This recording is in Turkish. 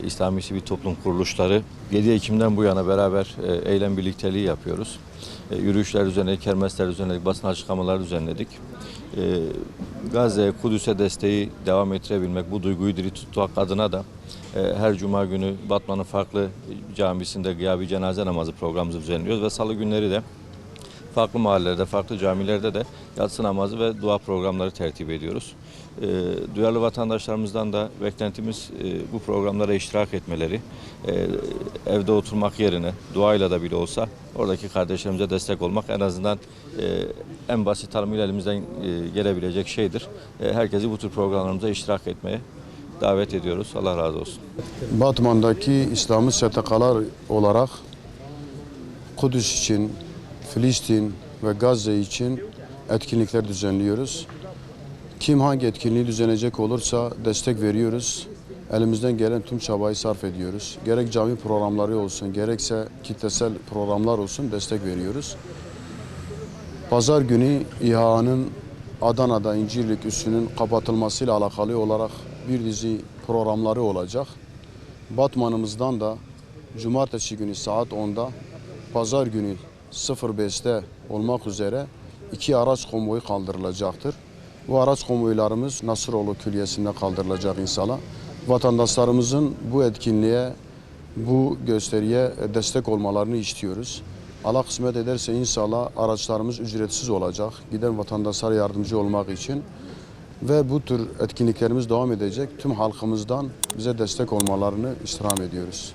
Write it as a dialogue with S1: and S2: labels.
S1: İslami sivil toplum kuruluşları 7 Ekim'den bu yana beraber eylem birlikteliği yapıyoruz. Yürüyüşler düzenledik, kermesler düzenledik, basın açıklamaları düzenledik. Gazze'ye, Kudüs'e desteği devam ettirebilmek, bu duyguyu diri tutmak adına da her cuma günü Batman'ın farklı camisinde gıyabi cenaze namazı programımızı düzenliyoruz ve salı günleri de farklı mahallelerde, farklı camilerde de yatsı namazı ve dua programları tertip ediyoruz. Duyarlı vatandaşlarımızdan da beklentimiz bu programlara iştirak etmeleri, evde oturmak yerine duayla da bile olsa oradaki kardeşlerimize destek olmak en azından en basit tanımıyla elimizden gelebilecek şeydir. Herkesi bu tür programlarımıza iştirak etmeye davet ediyoruz. Allah razı olsun.
S2: Batman'daki İslami STK'lar olarak Kudüs için, Filistin ve Gazze için etkinlikler düzenliyoruz. Kim hangi etkinliği düzenleyecek olursa destek veriyoruz. Elimizden gelen tüm çabayı sarf ediyoruz. Gerek cami programları olsun, gerekse kitlesel programlar olsun destek veriyoruz. Pazar günü İHA'nın Adana'da İncirlik üssünün kapatılmasıyla alakalı olarak bir dizi programları olacak. Batman'ımızdan da cumartesi günü saat 10'da, pazar günü 05'te olmak üzere 2 araç konvoyu kaldırılacaktır. Bu araç konvoylarımız Nasıroğlu Külliyesi'nde kaldırılacak inşallah. Vatandaşlarımızın bu etkinliğe, bu gösteriye destek olmalarını istiyoruz. Allah kısmet ederse inşallah araçlarımız ücretsiz olacak. Giden vatandaşlara yardımcı olmak için. Ve bu tür etkinliklerimiz devam edecek. Tüm halkımızdan bize destek olmalarını istirham ediyoruz.